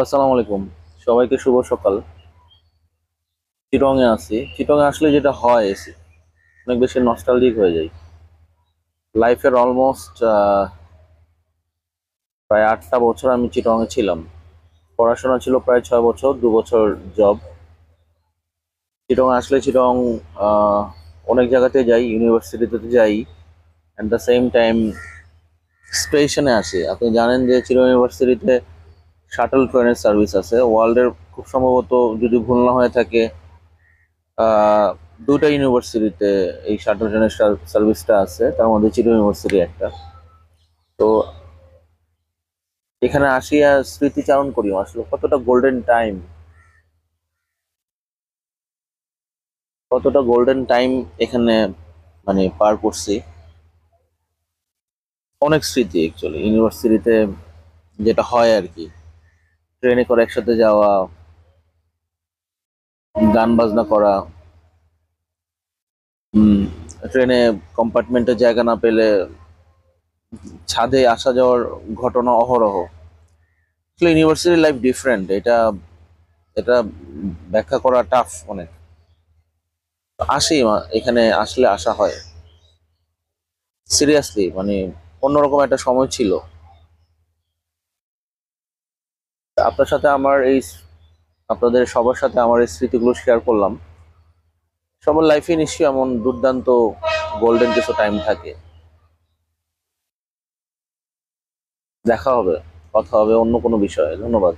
আসসালামু আলাইকুম। সবাইকে শুভ সকাল। চিটং এ আছি। চিটং এ আসলে যেটা হয় অনেক বেশি নস্টালজিক হয়ে যায়। লাইফের অলমোস্ট প্রায় 8টা বছর আমি চিটং এ ছিলাম। পড়াশোনা ছিল প্রায় 6 বছর, 2 বছর জব। চিটং এ আসলে চিটং আহ, অনেক জায়গাতে যাই, ইউনিভার্সিটিতে যাই, অ্যাট দ্য সেম টাইম স্টেশনে আসি। আপনি জানেন যে চিটং ইউনিভার্সিটিতে শাটল ট্রেনের সার্ভিস আছে ওয়ার্ল্ডের, খুব সম্ভবত যদি ভুল না হয়ে থাকে, আহ দুটা ইউনিভার্সিটিতে এই শাটল ট্রেনের সার্ভিসটা আছে, তার মধ্যে চিটং ইউনিভার্সিটি একটা। তো এখানে আসিয়া স্মৃতিচারণ করি আসলে কতটা গোল্ডেন টাইম, কতটা গোল্ডেন টাইম এখানে মানে পার করছি। অনেক স্মৃতি অ্যাকচুয়ালি ইউনিভার্সিটিতে যেটা হয় আর কি, ট্রেনে করে একসাথে যাওয়া, গান বাজনা করা, উম ট্রেনে কম্পার্টমেন্টে জায়গা না পেলে ছাদে আসা যাওয়ার ঘটনা অহরহ। আসলে ইউনিভার্সিটি লাইফ ডিফারেন্ট, এটা এটা ব্যাখ্যা করা টাফ অনেক। আসি এখানে আসলে আসা হয় সিরিয়াসলি, মানে অন্যরকম একটা সময় ছিল। আপনার সাথে আমার এই আপনাদের সবার সাথে আমার এই স্মৃতিগুলো শেয়ার করলাম। সবার লাইফে নিশ্চয়ই এমন দুর্দান্ত গোল্ডেন কিছু টাইম থাকে। দেখা হবে, কথা হবে অন্য কোনো বিষয়ে। ধন্যবাদ।